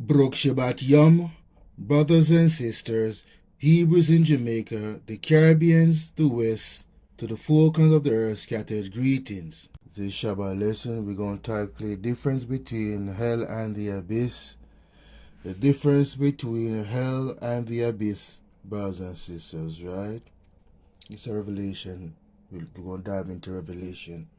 Brok Shabbat Yom, brothers and sisters, Hebrews in Jamaica, the Caribbeans, the West, to the four corners of the earth, scattered greetings. This Shabbat lesson, we're going to tackle the difference between hell and the abyss. The difference between hell and the abyss, brothers and sisters, right? It's a revelation. We're going to dive into Revelation.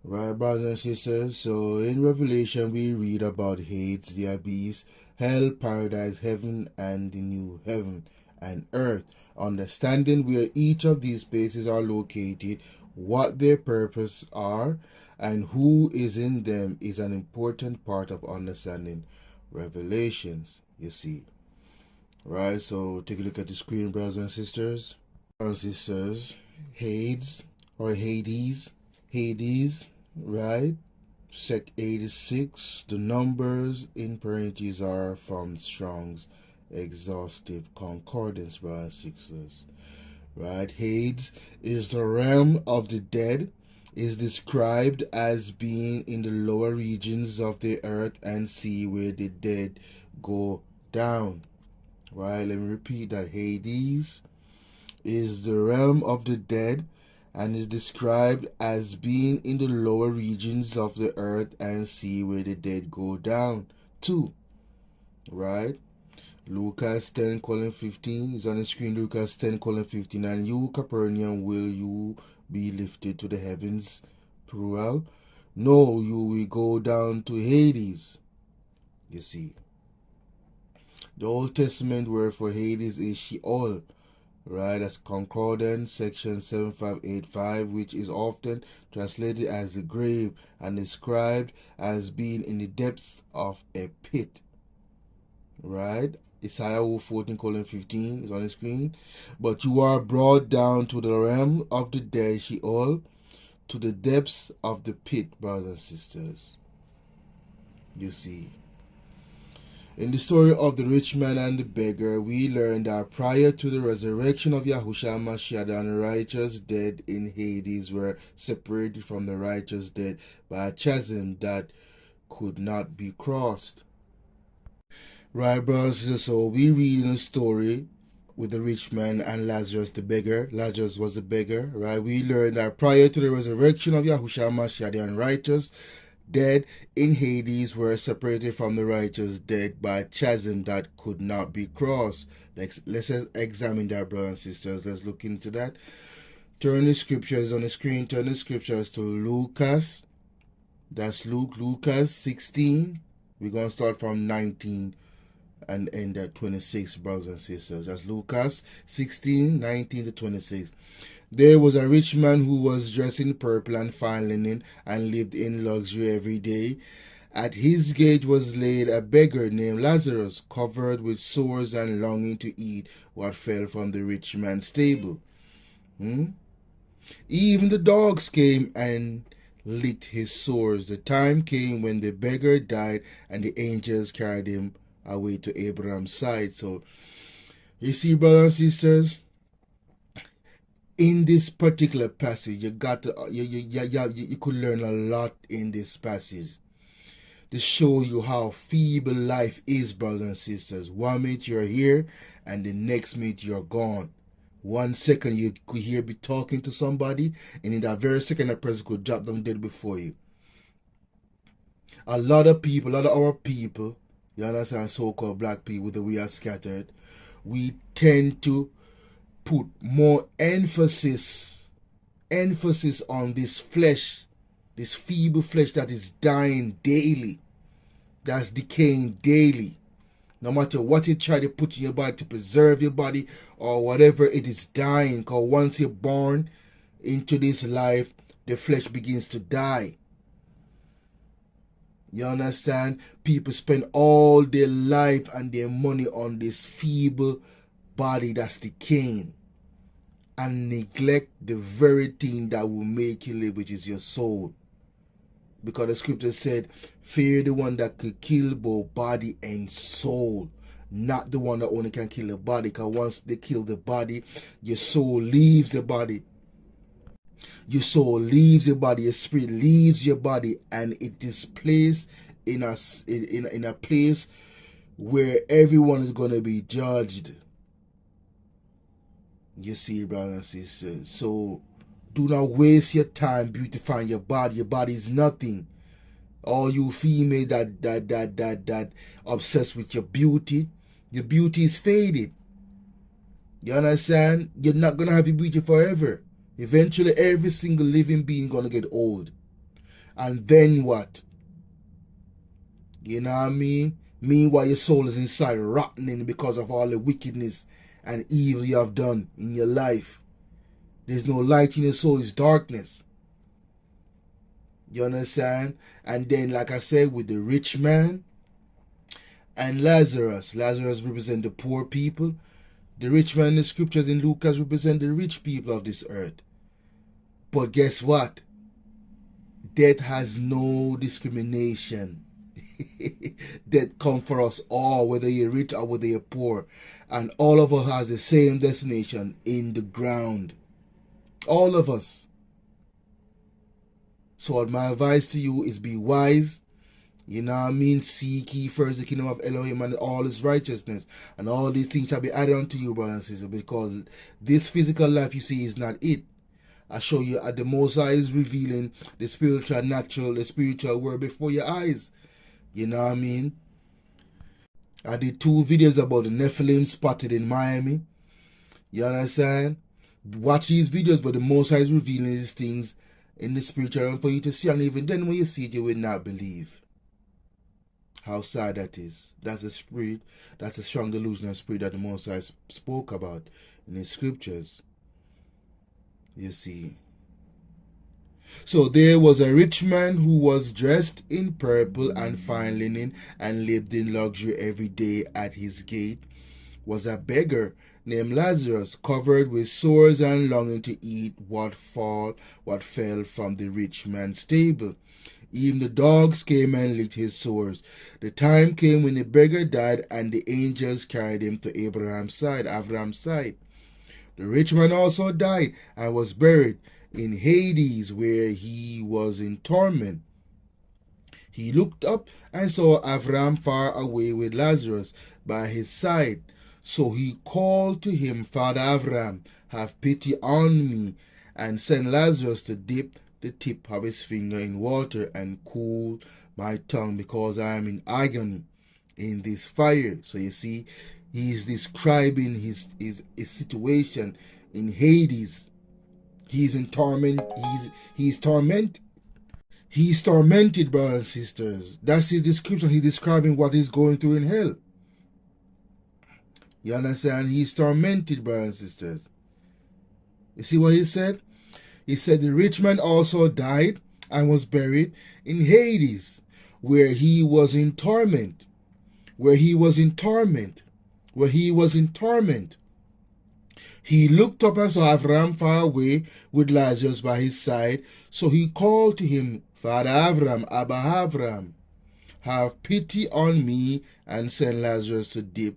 Right, brothers and sisters, so in Revelation we read about Hades, the abyss, hell, paradise, heaven, and the new heaven and earth. Understanding where each of these places are located, what their purpose are, and who is in them is an important part of understanding Revelations, you see. Right, so take a look at the screen, brothers and sisters. Brothers and sisters, Hades, or Hades, right? Sec 86. The numbers in parentheses are from Strong's Exhaustive Concordance, brothers and sisters. Right? Hades is the realm of the dead, is described as being in the lower regions of the earth and sea where the dead go down. Right? Let me repeat that. Hades is the realm of the dead and is described as being in the lower regions of the earth and sea where the dead go down to. Right? Lucas 10:15 is on the screen. Lucas 10:15. And you, Capernaum, will you be lifted to the heavens? Plural. No, you will go down to Hades. You see. The Old Testament word for Hades is Sheol. Right, that's Concordance, section 7585, which is often translated as the grave and described as being in the depths of a pit. Right, Isaiah 14:15 is on the screen. But you are brought down to the realm of the dead, Sheol, to the depths of the pit, brothers and sisters. You see. In the story of the rich man and the beggar, we learn that prior to the resurrection of Yahushua Mashiach, the unrighteous dead in Hades were separated from the righteous dead by a chasm that could not be crossed. Right, brothers and sisters, so we read in the story with the rich man and Lazarus the beggar. Lazarus was a beggar, right? We learn that prior to the resurrection of Yahushua Mashiach, the unrighteous dead in Hades were separated from the righteous dead by a chasm that could not be crossed. Let's examine that, brothers and sisters. Let's look into that. Turn the scriptures on the screen. Turn the scriptures to Lucas. That's Lucas 16. We're going to start from 19 and end at 26, brothers and sisters. That's Lucas 16, 19 to 26. There was a rich man who was dressed in purple and fine linen and lived in luxury every day. At his gate was laid a beggar named Lazarus, covered with sores and longing to eat what fell from the rich man's table. Even the dogs came and licked his sores. The time came when the beggar died and the angels carried him away to Abraham's side. So, you see, brothers and sisters, in this particular passage, you could learn a lot in this passage to show you how feeble life is, brothers and sisters. 1 minute you're here, and the next minute you're gone. 1 second you could hear be talking to somebody, and in that very second, that person could drop down dead before you. A lot of people, a lot of our people, you understand, so-called black people, that we are scattered, we tend to put more emphasis on this flesh, this feeble flesh that is dying daily, that's decaying daily. No matter what you try to put in your body to preserve your body or whatever, it is dying. Because once you're born into this life, the flesh begins to die. You understand? People spend all their life and their money on this feeble body that's decaying and neglect the very thing that will make you live, which is your soul. Because the scripture said, fear the one that could kill both body and soul, not the one that only can kill the body. Because once they kill the body, your soul leaves the body. Your soul leaves your body, your spirit leaves your body, and it is placed in a place where everyone is going to be judged. You see, brothers and sisters. So do not waste your time beautifying your body. Your body is nothing. All you female that obsessed with your beauty is faded. You understand? You're not gonna have your beauty forever. Eventually, every single living being gonna get old. And then what? You know what I mean? Meanwhile, your soul is inside rotting because of all the wickedness and evil you have done in your life. There's no light in your soul, it's darkness. You understand? And then, like I said, with the rich man and Lazarus represent the poor people. The rich man in the scriptures in Lucas represent the rich people of this earth. But guess what? Death has no discrimination. Death comes for us all, whether you're rich or whether you're poor. And all of us have the same destination, in the ground. All of us. So my advice to you is be wise. You know what I mean? Seek ye first the kingdom of Elohim and all his righteousness. And all these things shall be added unto you, brothers and sisters. Because this physical life you see is not it. I show you the Most High is revealing the spiritual, natural, the spiritual world before your eyes. You know what I mean? I did 2 videos about the Nephilim spotted in Miami. You understand? Watch these videos, but the Most High is revealing these things in the spiritual realm for you to see. And even then when you see it, you will not believe. How sad that is. That's a spirit, that's a strong delusional spirit that the Most High spoke about in his scriptures. You see. So there was a rich man who was dressed in purple and fine linen and lived in luxury every day. At his gate was a beggar named Lazarus, covered with sores and longing to eat what fell from the rich man's table. Even the dogs came and licked his sores. The time came when the beggar died, and the angels carried him to Abraham's side. The rich man also died and was buried in Hades, where he was in torment. He looked up and saw Abraham far away with Lazarus by his side. So he called to him, Father Abraham, have pity on me, and send Lazarus to dip the tip of his finger in water and cool my tongue, because I am in agony in this fire. So you see, he's describing his situation in Hades. He's in torment. He's tormented. He's tormented, brothers and sisters. That's his description. He's describing what he's going through in hell. You understand? He's tormented, brothers and sisters. You see what he said? He said the rich man also died and was buried in Hades, where he was in torment. He looked up and saw Abraham far away with Lazarus by his side. So he called to him, Father Abraham, Abba Abraham, have pity on me, and send Lazarus to dip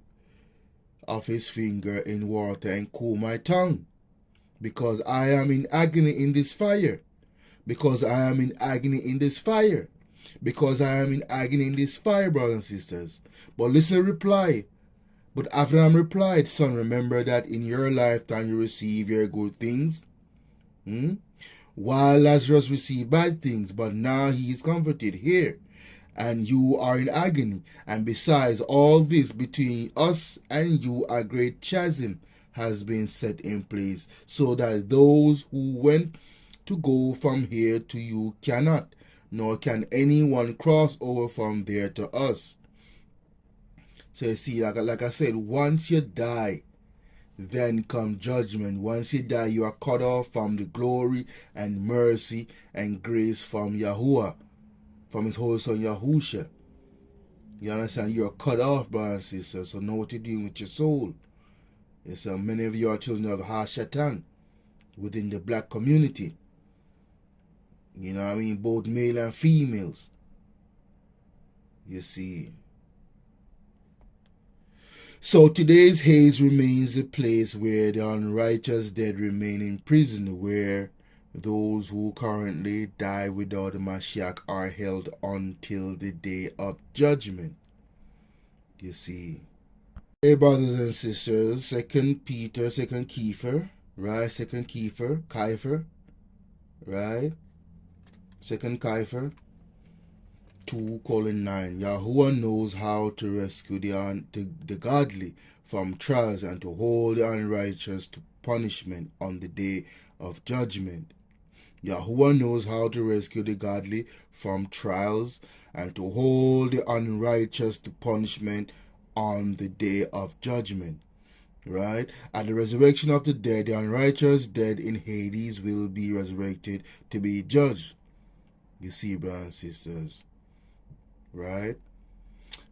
of his finger in water and cool my tongue, because I am in agony in this fire. Brothers and sisters. But listen to the reply. But Abraham replied, Son, remember that in your lifetime you receive your good things, while Lazarus received bad things, but now he is comforted here, and you are in agony. And besides all this, between us and you a great chasm has been set in place, so that those who went to go from here to you cannot, nor can anyone cross over from there to us. So you see, like I said, once you die, then come judgment. Once you die, you are cut off from the glory and mercy and grace from Yahuwah, from his holy son Yahusha. You understand? You're cut off, brothers and sisters. So know what you're doing with your soul. Yes, many of you are children of Hashatan within the black community. You know what I mean? Both male and females. You see. So today's haze remains a place where the unrighteous dead remain in prison, where those who currently die without the mashiach are held until the day of judgment. You see. Hey, brothers and sisters, 2 Peter, 2 Kepher, right? 2 Kepher, right? 2 Kepher 2:9. Yahuwah knows how to rescue the godly from trials and to hold the unrighteous to punishment on the day of judgment. Yahuwah knows how to rescue the godly from trials and to hold the unrighteous to punishment on the day of judgment. Right? At the resurrection of the dead, the unrighteous dead in Hades will be resurrected to be judged. You see, brothers and sisters. Right?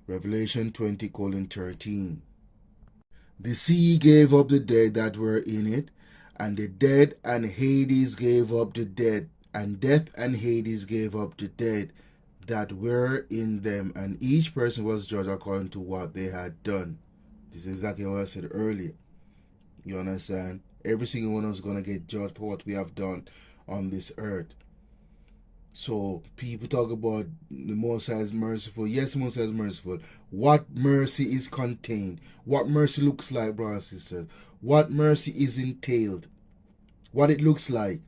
Revelation 20:13. The sea gave up the dead that were in it, and the dead and Hades gave up the dead, and death and Hades gave up the dead that were in them, and each person was judged according to what they had done. This is exactly what I said earlier. You understand? Every single one of us is going to get judged for what we have done on this earth. So people talk about the Most High is merciful. Yes, the Most High is merciful. What mercy is contained? What mercy looks like, brothers and sisters? What mercy is entailed? What it looks like?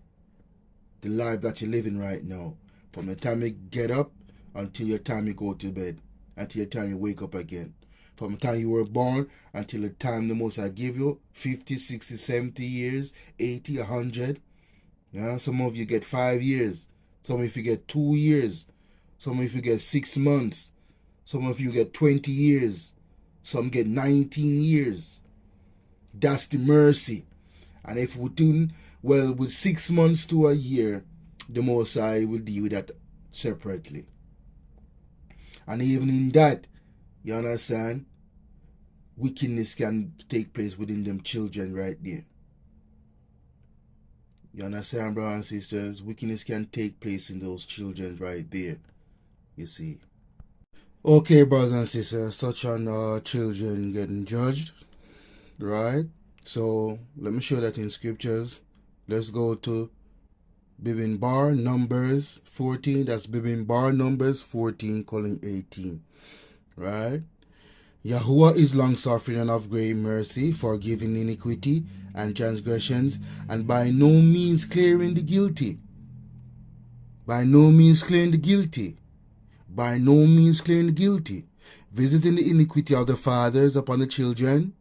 The life that you're living right now. From the time you get up until the time you go to bed. Until the time you wake up again. From the time you were born until the time the Most High give you. 50, 60, 70 years. 80, 100. Yeah, some of you get 5 years. Some of you get 2 years. Some of you get 6 months. Some of you get 20 years. Some get 19 years. That's the mercy. And if we do, well, with 6 months to a year, the Most High will deal with that separately. And even in that, you understand, wickedness can take place within them children right there. You understand, brothers and sisters? Wickedness can take place in those children right there. You see. Okay, brothers and sisters, touch on children getting judged. Right? So, let me show that in scriptures. Let's go to Bibin Bar, Numbers 14. That's Bibin Bar, Numbers 14:18. Right? Yahuwah is long-suffering and of great mercy, forgiving iniquity and transgressions, and by no means clearing the guilty. By no means clearing the guilty. By no means clearing the guilty. Visiting the iniquity of the fathers upon the children,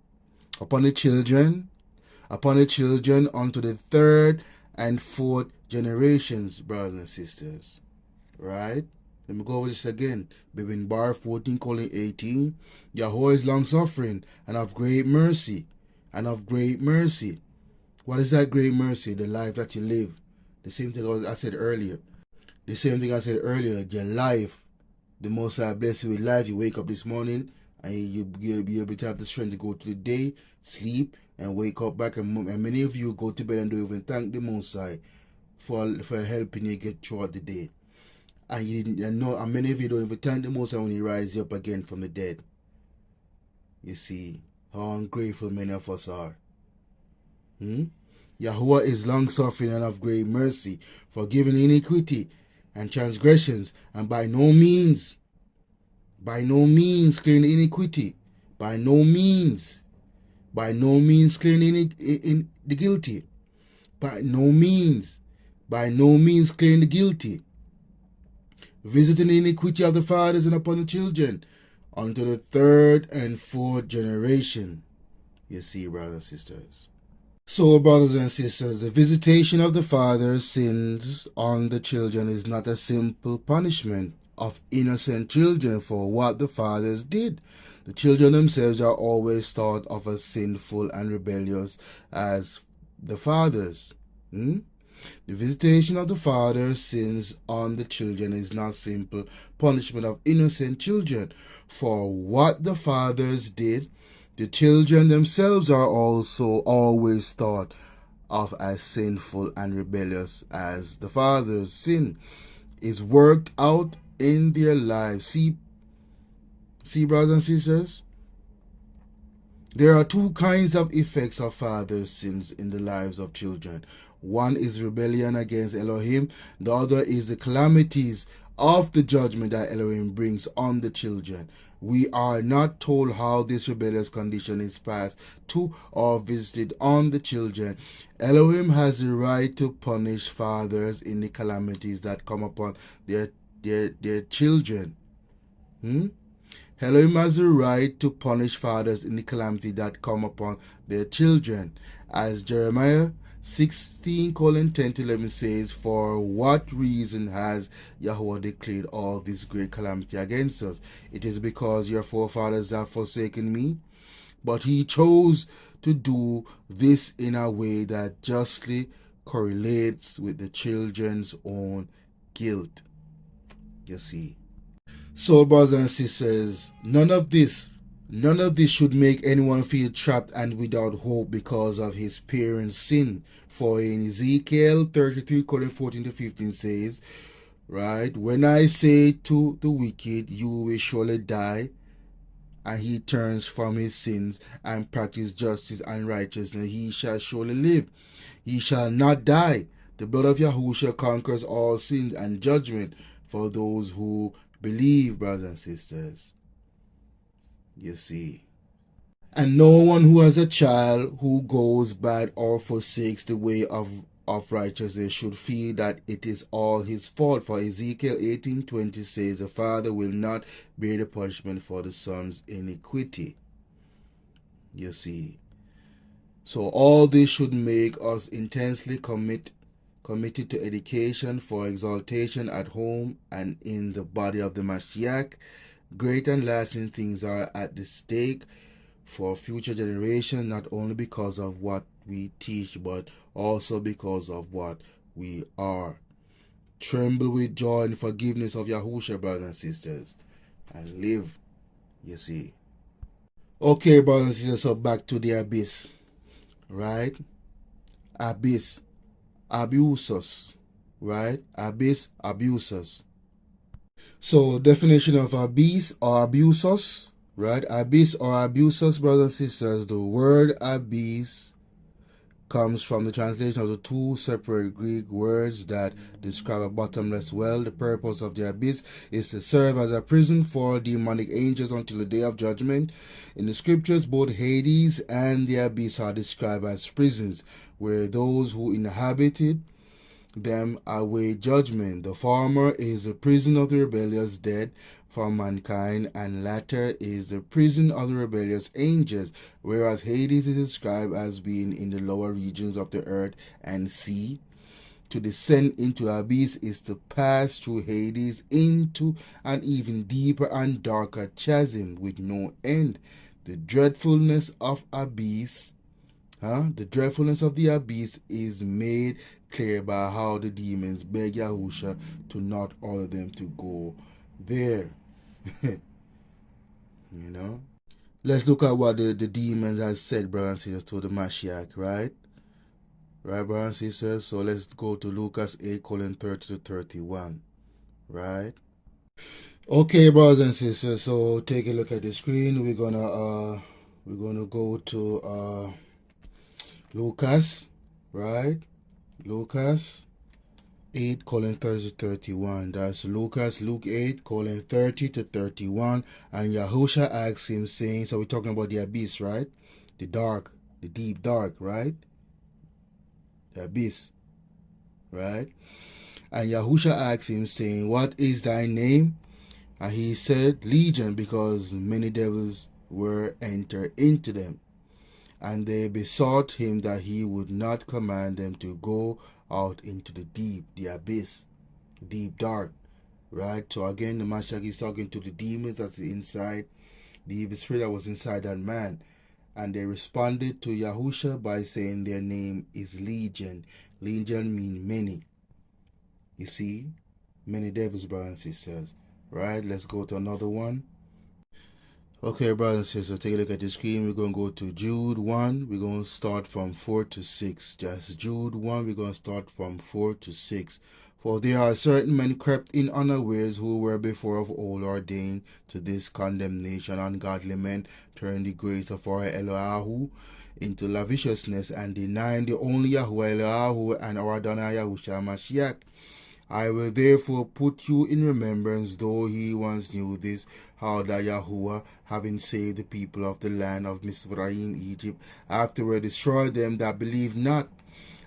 upon the children, upon the children, unto the third and fourth generations, brothers and sisters. Right? Let me go over this again. Bibin Bar 14:18. Yahweh is long suffering and of great mercy. And of great mercy. What is that great mercy? The life that you live. The same thing I said earlier. The same thing I said earlier. Your life. The Most High bless you with life. You wake up this morning and you'll be able to have the strength to go to the day, sleep, and wake up back. And many of you go to bed and don't even thank the Most High for helping you get throughout the day. And many of you don't even thank the Most High when He rises you up again from the dead. You see how ungrateful many of us are. Yahuwah is long-suffering and of great mercy, forgiving iniquity and transgressions, and by no means clearing iniquity, by no means clearing the guilty, by no means clearing the guilty, visiting the iniquity of the fathers and upon the children, unto the third and fourth generation. You see, brothers and sisters. So, brothers and sisters, the visitation of the father's sins on the children is not a simple punishment of innocent children for what the fathers did. The children themselves are always thought of as sinful and rebellious as the fathers. The visitation of the father's sins on the children is not simple punishment of innocent children for what the fathers did. The children themselves are also always thought of as sinful and rebellious as the fathers. Sin is worked out in their lives. See, brothers and sisters? There are two kinds of effects of fathers' sins in the lives of children. One is rebellion against Elohim. The other is the calamities of the judgment that Elohim brings on the children. We are not told how this rebellious condition is passed to or visited on the children. Elohim has the right to punish fathers in the calamities that come upon their children. Elohim has the right to punish fathers in the calamity that come upon their children. As Jeremiah 16:10-11 says, for what reason has Yahweh declared all this great calamity against us? It is because your forefathers have forsaken me. But he chose to do this in a way that justly correlates with the children's own guilt. You see. So, brothers and sisters, none of this should make anyone feel trapped and without hope because of his parents' sin. For in Ezekiel 33:14-15 says, right, when I say to the wicked, you will surely die, and he turns from his sins and practice justice and righteousness, he shall surely live. He shall not die. The blood of Yahushua conquers all sins and judgment for those who believe, brothers and sisters. You see. And no one who has a child who goes bad or forsakes the way of righteousness should feel that it is all his fault. For Ezekiel 18:20 says, the father will not bear the punishment for the son's iniquity. You see. So all this should make us intensely committed to education for exaltation at home and in the body of the Mashiach. Great and lasting things are at the stake for future generations, not only because of what we teach, but also because of what we are. Tremble with joy and forgiveness of Yahushua, brothers and sisters, and live, you see. Okay, brothers and sisters, so back to the abyss, right? Abyss. Abusus, right? Abyss, abusus. So, definition of abyss or abusus, right? Abyss or abusus, brothers and sisters. The word abyss comes from the translation of the two separate Greek words that describe a bottomless well. The purpose of the abyss is to serve as a prison for demonic angels until the day of judgment. In the scriptures, both Hades and the abyss are described as prisons, where those who inhabited them await judgment. The former is the prison of the rebellious dead from mankind, and latter is the prison of the rebellious angels, whereas Hades is described as being in the lower regions of the earth and sea. To descend into the abyss is to pass through Hades into an even deeper and darker chasm with no end. The dreadfulness of abyss the dreadfulness of the abyss is made clear by how the demons beg Yahusha to not order them to go there. You know? Let's look at what the demons have said, brothers and sisters, to the Mashiach, right? Right, brothers and sisters? So let's go to Lucas 8:30-31, right? Okay, brothers and sisters, so take a look at the screen. We're gonna go to Lucas, right? Lucas 8:30-31. That's Luke 8:30-31. And Yahusha asks him, saying, so we're talking about the abyss, right? The dark, the deep dark, right? The abyss, right? And Yahusha asked him, saying, What is thy name? And he said, Legion, because many devils were entered into them. And they besought him that he would not command them to go out into the deep, the abyss, deep dark. Right? So again, the mashiach is talking to the demons that's inside, the evil spirit that was inside that man. And they responded to Yahusha by saying their name is Legion. Legion means many. You see? Many devils, brothers and sisters. Right? Let's go to another one. Okay, brothers and sisters, take a look at the screen. We're going to go to Jude 1. We're going to start from 4 to 6. Just Jude 1, we're going to start from 4 to 6. For there are certain men crept in unawares who were before of old ordained to this condemnation, ungodly men, turning the grace of our Elohayu into lasciviousness, and denying the only Yahuwah Elohayu and our Adonai Yahushua mashiach. I will therefore put you in remembrance, though ye once knew this, how that Yahuwah, having saved the people of the land of Mizraim, Egypt, afterward destroyed them that believed not.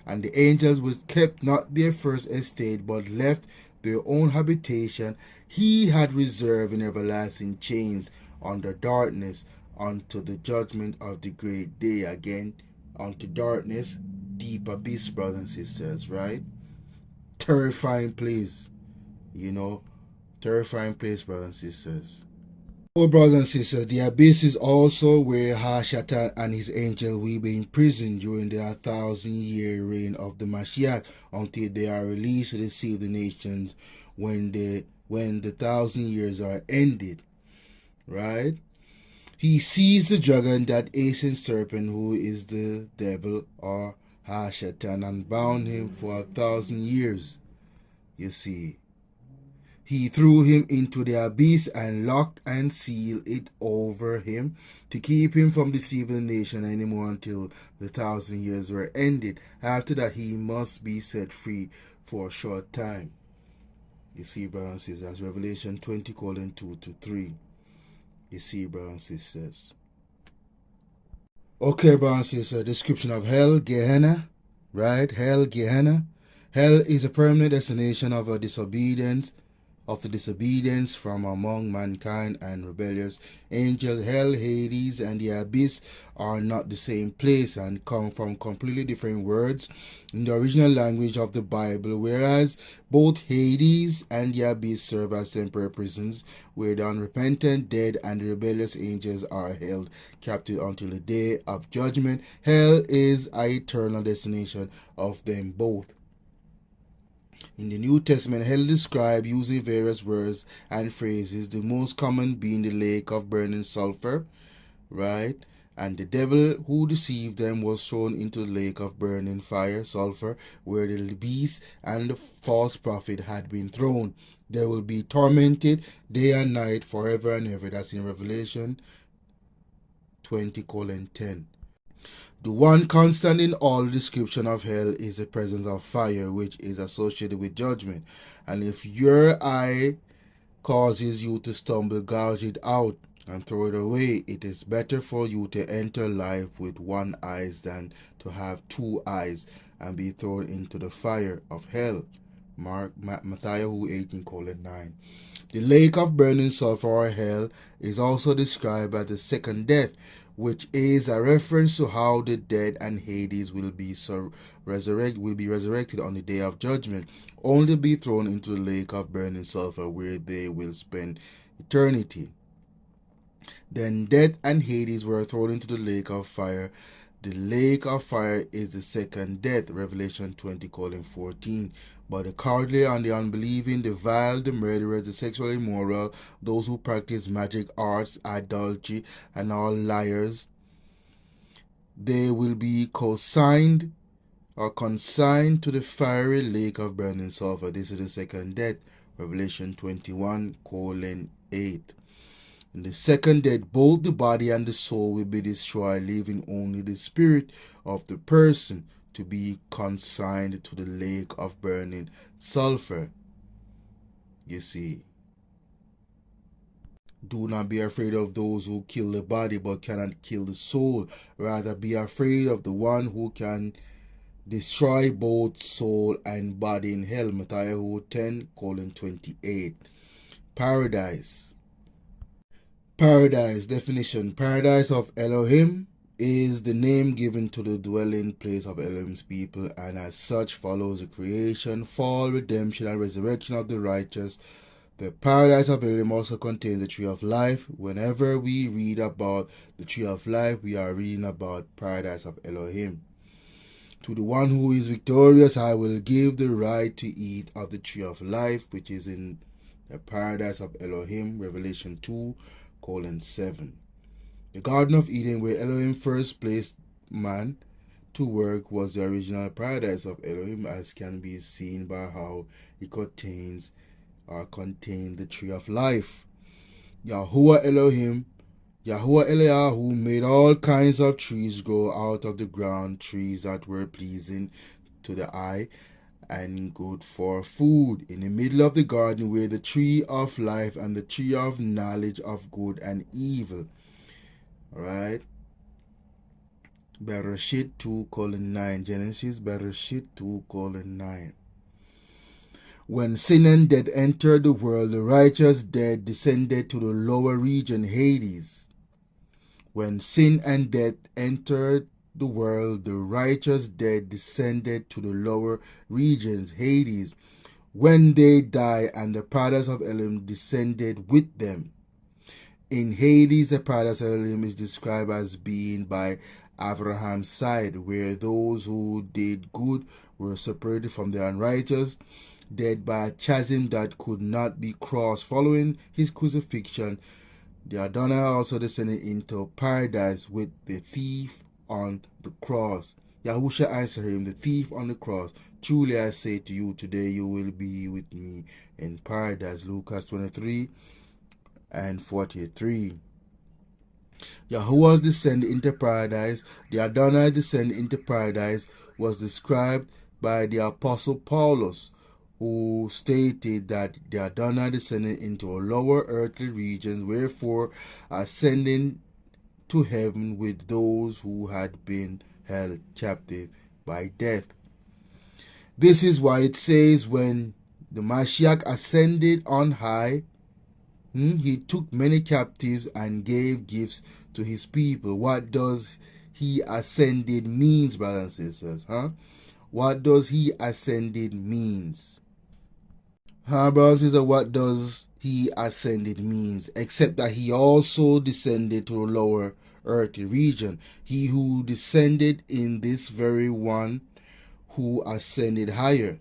And the angels which kept not their first estate, but left their own habitation, he had reserved in everlasting chains under darkness, unto the judgment of the great day. Again, unto darkness, deep abyss, brothers and sisters, right? Terrifying place, terrifying place, brothers and sisters. Oh, brothers and sisters, the abyss is also where Hashatan and his angel will be imprisoned during the 1,000-year reign of the Mashiach, until they are released to deceive the nations when the 1,000 years are ended. Right? He seized the dragon, that ancient serpent who is the devil or Hashatan, and bound him for 1,000 years. You see, he threw him into the abyss and locked and sealed it over him to keep him from deceiving the nation anymore until the 1,000 years were ended. After that, he must be set free for a short time. You see, brothers and sisters, Revelation 20:2-3. You see, brothers and sisters. Okay, brothers and sisters, description of hell, Gehenna, right? Hell, Gehenna. Hell is a permanent destination of the disobedience from among mankind and rebellious angels. Hell, Hades, and the abyss are not the same place and come from completely different words in the original language of the Bible, whereas both Hades and the abyss serve as temporary prisons where the unrepentant, dead, and the rebellious angels are held captive until the day of judgment. Hell is an eternal destination of them both. In the New Testament, hell is described using various words and phrases, the most common being the lake of burning sulfur, right? And the devil who deceived them was thrown into the lake of burning fire, sulfur, where the beast and the false prophet had been thrown. They will be tormented day and night forever and ever. That's in Revelation 20:10. The one constant in all description of hell is the presence of fire, which is associated with judgment. And if your eye causes you to stumble, gouge it out and throw it away. It is better for you to enter life with one eye than to have two eyes and be thrown into the fire of hell. Matthew 18:9. The lake of burning sulfur or hell is also described as the second death, which is a reference to how the dead and Hades will be resurrected on the day of judgment, only be thrown into the lake of burning sulfur, where they will spend eternity. Then death and Hades were thrown into the lake of fire. The lake of fire is the second death, Revelation 20:14. But the cowardly and the unbelieving, the vile, the murderers, the sexually immoral, those who practice magic arts, idolatry, and all liars, they will be consigned to the fiery lake of burning sulfur. This is the second death, Revelation 21:8. In the second death, both the body and the soul will be destroyed, leaving only the spirit of the person to be consigned to the lake of burning sulfur. You see, do not be afraid of those who kill the body but cannot kill the soul. Rather, be afraid of the one who can destroy both soul and body in hell. Matthew 10:28. Paradise. Paradise definition. Paradise of Elohim is the name given to the dwelling place of Elohim's people, and as such follows the creation, fall, redemption, and resurrection of the righteous. The paradise of Elohim also contains the tree of life. Whenever we read about the tree of life, we are reading about paradise of Elohim. To the one who is victorious, I will give the right to eat of the tree of life, which is in the paradise of Elohim, Revelation 2:7. The Garden of Eden, where Elohim first placed man to work, was the original paradise of Elohim, as can be seen by how it contained the tree of life. Yahuwah Elohim, Yahuwah Eliyahu made all kinds of trees grow out of the ground, trees that were pleasing to the eye and good for food. In the middle of the garden were the tree of life and the tree of knowledge of good and evil. Alright? Bereshit 2:9. Genesis Bereshit 2:9. When sin and death entered the world, the righteous dead descended to the lower region, Hades. When sin and death entered the world, the righteous dead descended to the lower regions, Hades. When they died, and the paradise of Elohim descended with them. In Hades, the paradise of Elohim is described as being by Abraham's side, where those who did good were separated from the unrighteous, dead by a chasm that could not be crossed. Following his crucifixion, the Adonai also descended into paradise with the thief on the cross. Yahusha answered him, the thief on the cross, truly I say to you, today you will be with me in paradise. Lucas 23:43. Yahuwah's descent into paradise, the Adonai descent into paradise, was described by the Apostle Paulus, who stated that the Adonai descended into a lower earthly region, wherefore ascending to heaven with those who had been held captive by death. This is why it says, when the mashiach ascended on high, he took many captives and gave gifts to his people. What does he ascended means, brothers and sisters? What does he ascended means? Brothers and sisters, what does he ascended means? Except that he also descended to the lower earthly region. He who descended in this very one who ascended higher.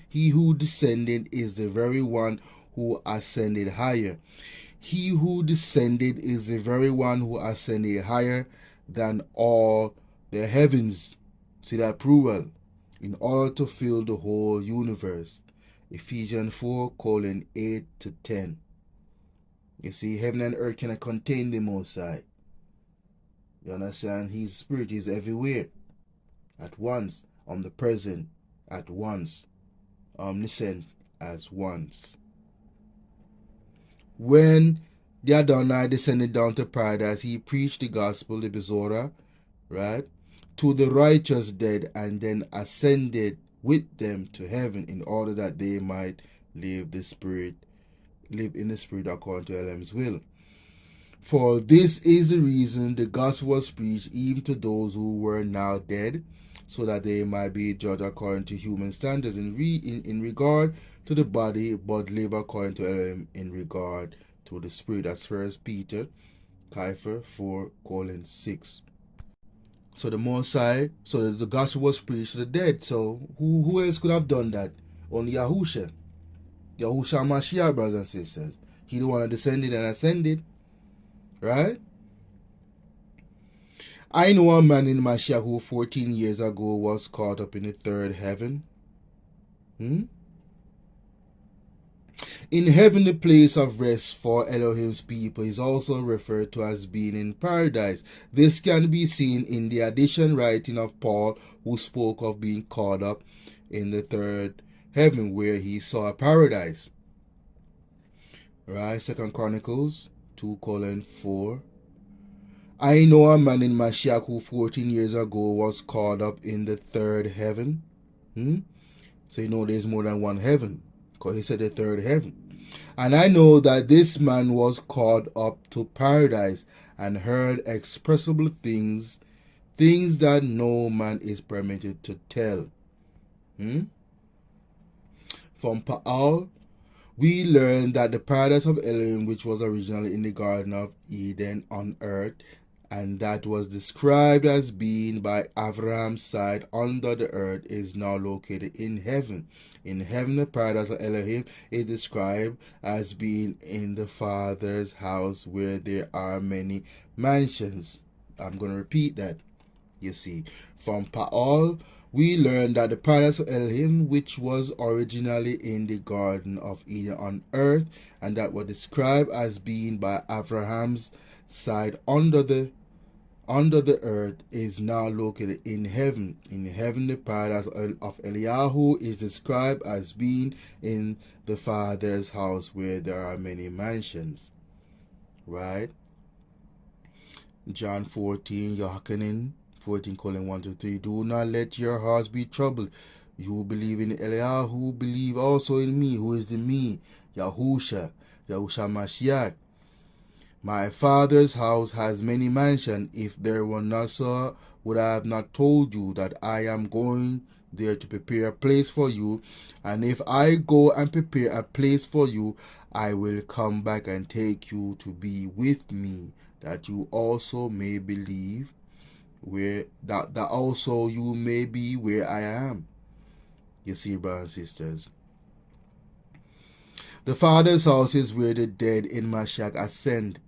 He who descended is the very one who ascended higher. He who descended is the very one who ascended higher than all the heavens. See that plural? In order to fill the whole universe. Ephesians 4:8-10. You see, heaven and earth cannot contain the Most High. You understand? His spirit is everywhere. At once. Omnipresent. At once. Omniscient as once. When the Adonai descended down to paradise, he preached the gospel, the Bezorah, right, to the righteous dead, and then ascended with them to heaven in order that they might live in the spirit according to Elohim's will. For this is the reason the gospel was preached even to those who were now dead, so that they might be judged according to human standards in regard to the body, but live according to Elohim in regard to the spirit. That's 1 Peter 4:6. So the Most High, so the gospel was preached to the dead. So who else could have done that? Only Yahusha. Yahusha Mashiach, brothers and sisters. He the one that descended and ascended. Right? I know a man in Mashiach who 14 years ago was caught up in the third heaven. In heaven, the place of rest for Elohim's people is also referred to as being in paradise. This can be seen in the addition writing of Paul, who spoke of being caught up in the third heaven, where he saw paradise. Right, 2 Chronicles 2:4. I know a man in Mashiach who 14 years ago was caught up in the third heaven. So you know there's more than one heaven, because he said the third heaven. And I know that this man was caught up to paradise and heard expressible things, things that no man is permitted to tell. From Paul, we learn that the paradise of Elohim, which was originally in the Garden of Eden on earth, and that was described as being by Abraham's side under the earth, is now located in heaven. In heaven, the paradise of Elohim is described as being in the Father's house where there are many mansions. I'm going to repeat that. You see, from Paul, we learn that the paradise of Elohim, which was originally in the Garden of Eden on earth, and that was described as being by Abraham's side under the earth, is now located in heaven. In heaven, the paradise of Elohayu is described as being in the Father's house where there are many mansions. Right? John 14, Yochanan 14:1-3. Do not let your hearts be troubled. You believe in Elohayu, believe also in me. Who is the me? Yahusha Mashiach. My Father's house has many mansions. If there were not so, would I have not told you that I am going there to prepare a place for you? And if I go and prepare a place for you, I will come back and take you to be with me, that you also may believe that also you may be where I am. You see, brothers and sisters, the Father's house is where the dead in Mashiach ascend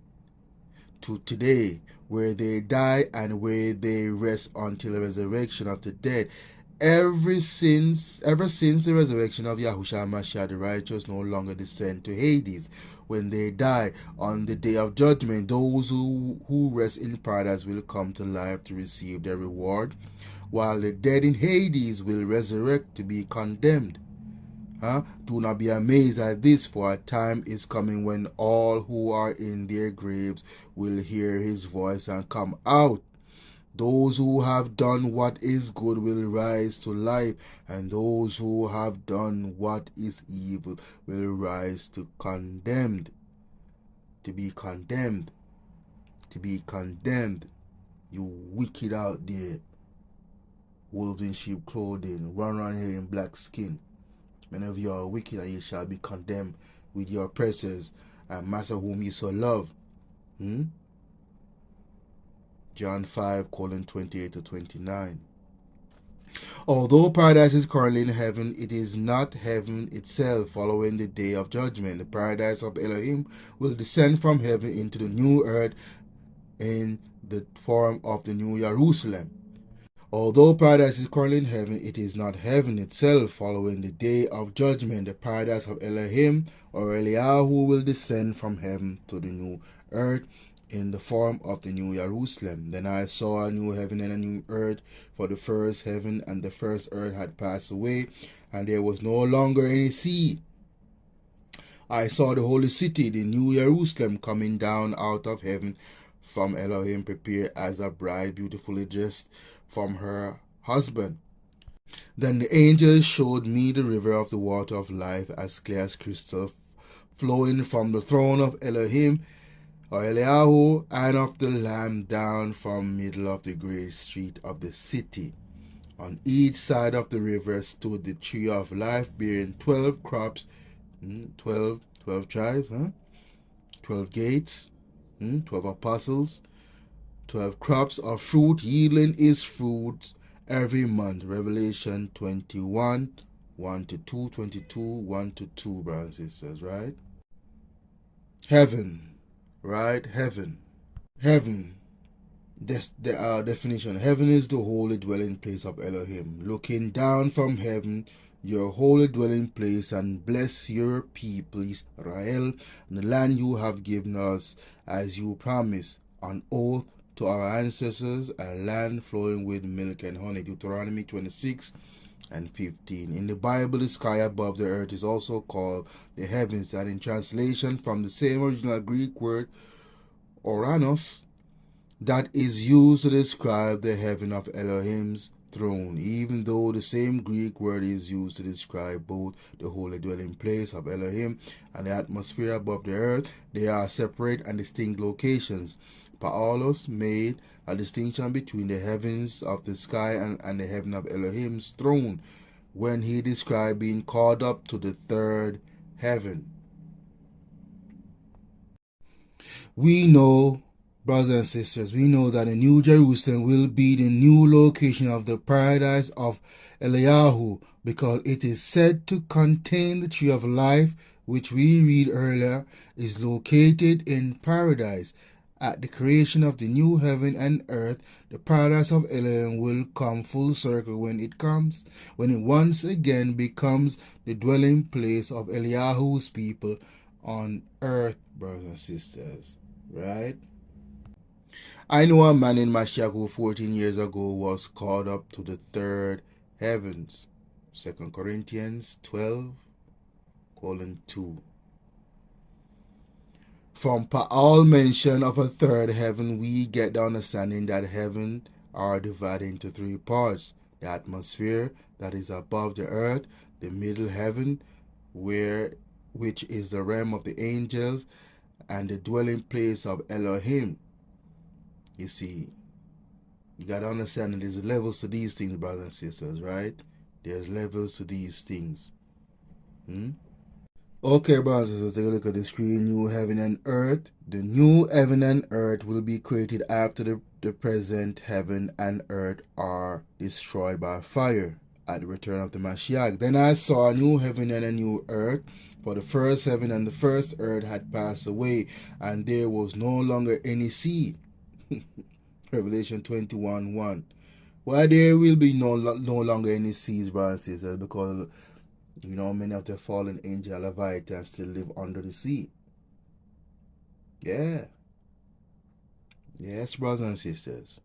to today, where they die and where they rest until the resurrection of the dead. Ever since the resurrection of Yahushua Mashiach, the righteous no longer descend to Hades. When they die on the day of judgment, those who rest in paradise will come to life to receive their reward, while the dead in Hades will resurrect to be condemned. Do not be amazed at this, for a time is coming when all who are in their graves will hear his voice and come out. Those who have done what is good will rise to life, and those who have done what is evil will rise to condemned. To be condemned. To be condemned. You wicked out there. Wolves in sheep clothing. Run around here in black skin. Many of you are wicked, and you shall be condemned with your oppressors and master whom you so love. John 5:28-29. Although paradise is currently in heaven, it is not heaven itself. Following the day of judgment, the paradise of Elohim will descend from heaven into the new earth in the form of the new Jerusalem. Although paradise is currently in heaven, it is not heaven itself. Following the day of judgment, the paradise of Elohim or Elohayu will descend from heaven to the new earth in the form of the new Jerusalem. Then I saw a new heaven and a new earth, for the first heaven and the first earth had passed away, and there was no longer any sea. I saw the holy city, the new Jerusalem, coming down out of heaven from Elohim, prepared as a bride beautifully dressed from her husband. Then the angel showed me the river of the water of life, as clear as crystal, flowing from the throne of Elohim or Elohayu and of the Lamb down from middle of the great street of the city. On each side of the river stood the tree of life, bearing 12 crops, 12 tribes, 12 gates, 12 apostles, 12 crops of fruit, yielding its fruits every month. Revelation 21, 1-2, 22, 1-2, brothers and sisters, right? Heaven, right? Heaven. The definition. Heaven is the holy dwelling place of Elohim. Looking down from heaven, your holy dwelling place, and bless your people Israel, and the land you have given us as you promised on oath to our ancestors, a land flowing with milk and honey. Deuteronomy 26:15. In the Bible, the sky above the earth is also called the heavens, and in translation from the same original Greek word Oranos, that is used to describe the heaven of Elohim's throne, even though the same Greek word is used to describe both the holy dwelling place of Elohim and the atmosphere above the earth. They are separate and distinct locations. Paulus made a distinction between the heavens of the sky and the heaven of Elohim's throne when he described being called up to the third heaven. We know, brothers and sisters, we know that the New Jerusalem will be the new location of the paradise of Elohayu, because it is said to contain the tree of life, which we read earlier is located in paradise. At the creation of the new heaven and earth, the paradise of Elohim will come full circle when it once again becomes the dwelling place of Eliyahu's people on earth, brothers and sisters. Right? I know a man in Mashiach who 14 years ago was called up to the third heavens. 2 Corinthians 12:2. From all mention of a third heaven, we get the understanding that heaven are divided into three parts. The atmosphere that is above the earth, the middle heaven, which is the realm of the angels, and the dwelling place of Elohim. You see, you got to understand that there's levels to these things, brothers and sisters, right? There's levels to these things. Okay, brothers and sisters, take a look at the screen. New heaven and earth. The new heaven and earth will be created after the present heaven and earth are destroyed by fire at the return of the Mashiach. Then I saw a new heaven and a new earth, for the first heaven and the first earth had passed away, and there was no longer any sea. Revelation 21:1. Why there will be no longer any seas, brothers and sisters? Because many of the fallen angel Leviathan still live under the sea. Yeah. Yes, brothers and sisters.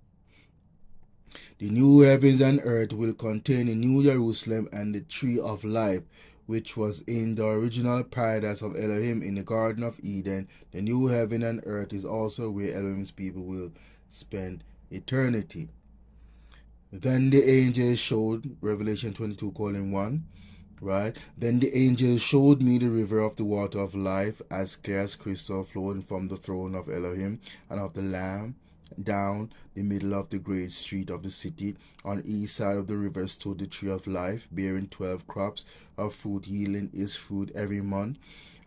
The new heavens and earth will contain the New Jerusalem and the tree of life, which was in the original paradise of Elohim in the Garden of Eden. The new heaven and earth is also where Elohim's people will spend eternity. Then the angel showed, Revelation 22:1, right? Then the angel showed me the river of the water of life, as clear as crystal, flowing from the throne of Elohim and of the Lamb down the middle of the great street of the city. On each side of the river stood the tree of life, bearing 12 crops of fruit, yielding its fruit every month.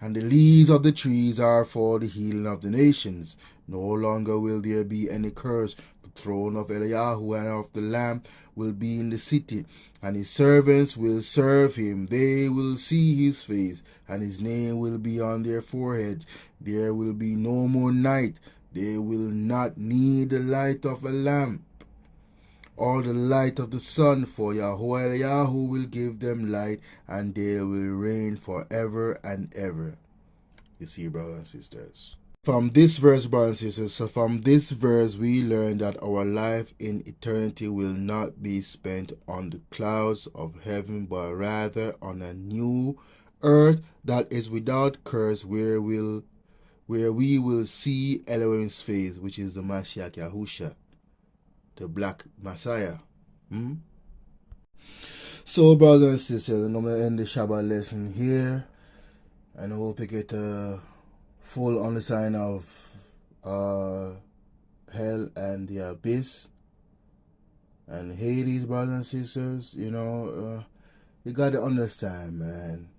And the leaves of the trees are for the healing of the nations. No longer will there be any curse. The throne of Eliyahu and of the Lamb will be in the city, and his servants will serve him. They will see his face, and his name will be on their foreheads. There will be no more night. They will not need the light of a lamp or the light of the sun, for Yahweh will give them light, and they will reign forever and ever. You see, brothers and sisters. From this verse, brothers and sisters, so from this verse we learn that our life in eternity will not be spent on the clouds of heaven, but rather on a new earth that is without curse, where we will see Elohim's face, which is the Mashiach Yahusha, the Black Messiah. So, brothers and sisters, I'm going to end the Shabbat lesson here, and I hope you get a full understanding of hell and the abyss and Hades, brothers and sisters. You got to understand, man.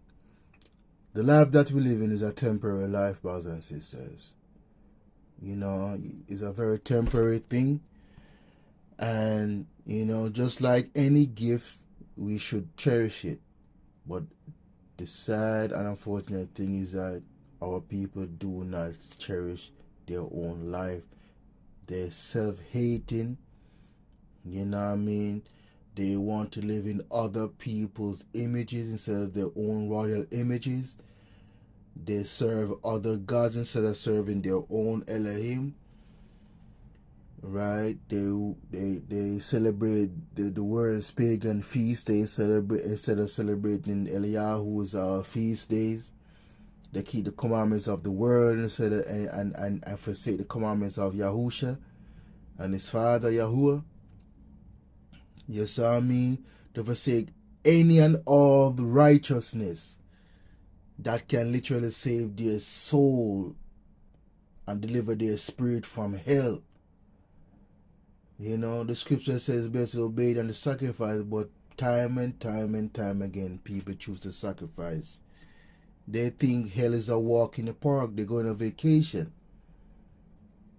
The life that we live in is a temporary life, brothers and sisters. It's a very temporary thing. And, just like any gift, we should cherish it. But the sad and unfortunate thing is that our people do not cherish their own life. They're self-hating. You know what I mean? They want to live in other people's images instead of their own royal images. They serve other gods instead of serving their own Elohim. Right? They celebrate the world's pagan feast. They celebrate instead of celebrating Eliyahu's feast days. They keep the commandments of the world instead of and forsake the commandments of Yahusha. and his father Yahuwah, you saw me, to forsake any and all the righteousness that can literally save their soul and deliver their spirit from hell. You know, the scripture says better to obey than to sacrifice, but time and time again, people choose to sacrifice. They think hell is a walk in the park. They go on a vacation.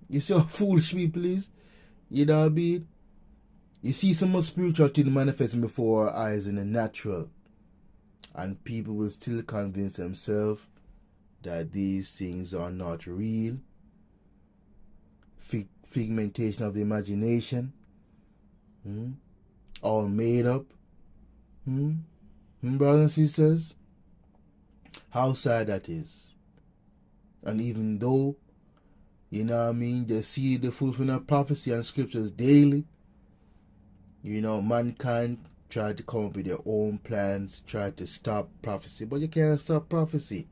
You see how foolish people is? You know what I mean? You see some more spiritual thing manifesting before our eyes in the natural. And people will still convince themselves that these things are not real. Figmentation of the imagination. All made up. Brothers and sisters? How sad that is. And even though, you know what I mean, they see the fulfillment of prophecy and scriptures daily, you know, mankind try to come up with their own plans, try to stop prophecy, but you can't stop prophecy.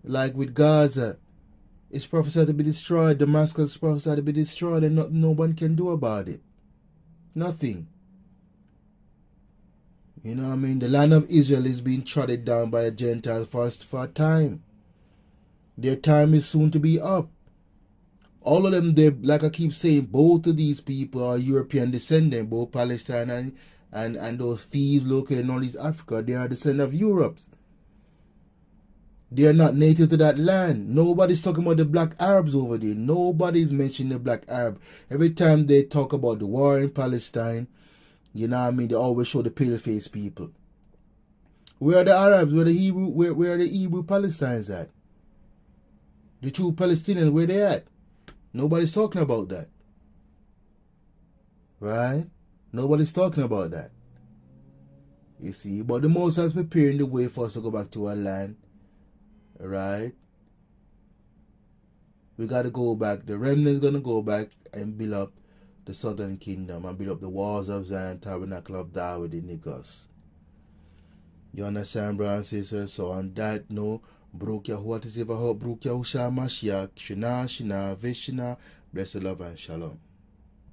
Like with Gaza, it's prophesied to be destroyed, Damascus is prophesied to be destroyed, and no one can do about it. Nothing. You know what I mean? The land of Israel is being trodden down by the Gentiles for a time. Their time is soon to be up. All of them, they, like I keep saying, both of these people are European descendant, both Palestine and those thieves located in all East Africa. They are descendants of Europe. They are not native to that land. Nobody's talking about the black Arabs over there. Nobody's mentioning the black Arab. Every time they talk about the war in Palestine, you know what I mean, they always show the pale-faced people. Where are the Arabs? Where are the Hebrew Palestinians at? The true Palestinians, where they at? Nobody's talking about that. Right? Nobody's talking about that. You see, but the Most High is preparing the way for us to go back to our land. Right? We got to go back. The remnant's going to go back and build up the southern kingdom and build up the walls of Zion, tabernacle of David, the niggas. You understand, brothers and sisters? So on that note, Baruch Yahuwah Tisivahot, Baruch Yahushua Mashiach, Shina, Veshina, blessed love and shalom.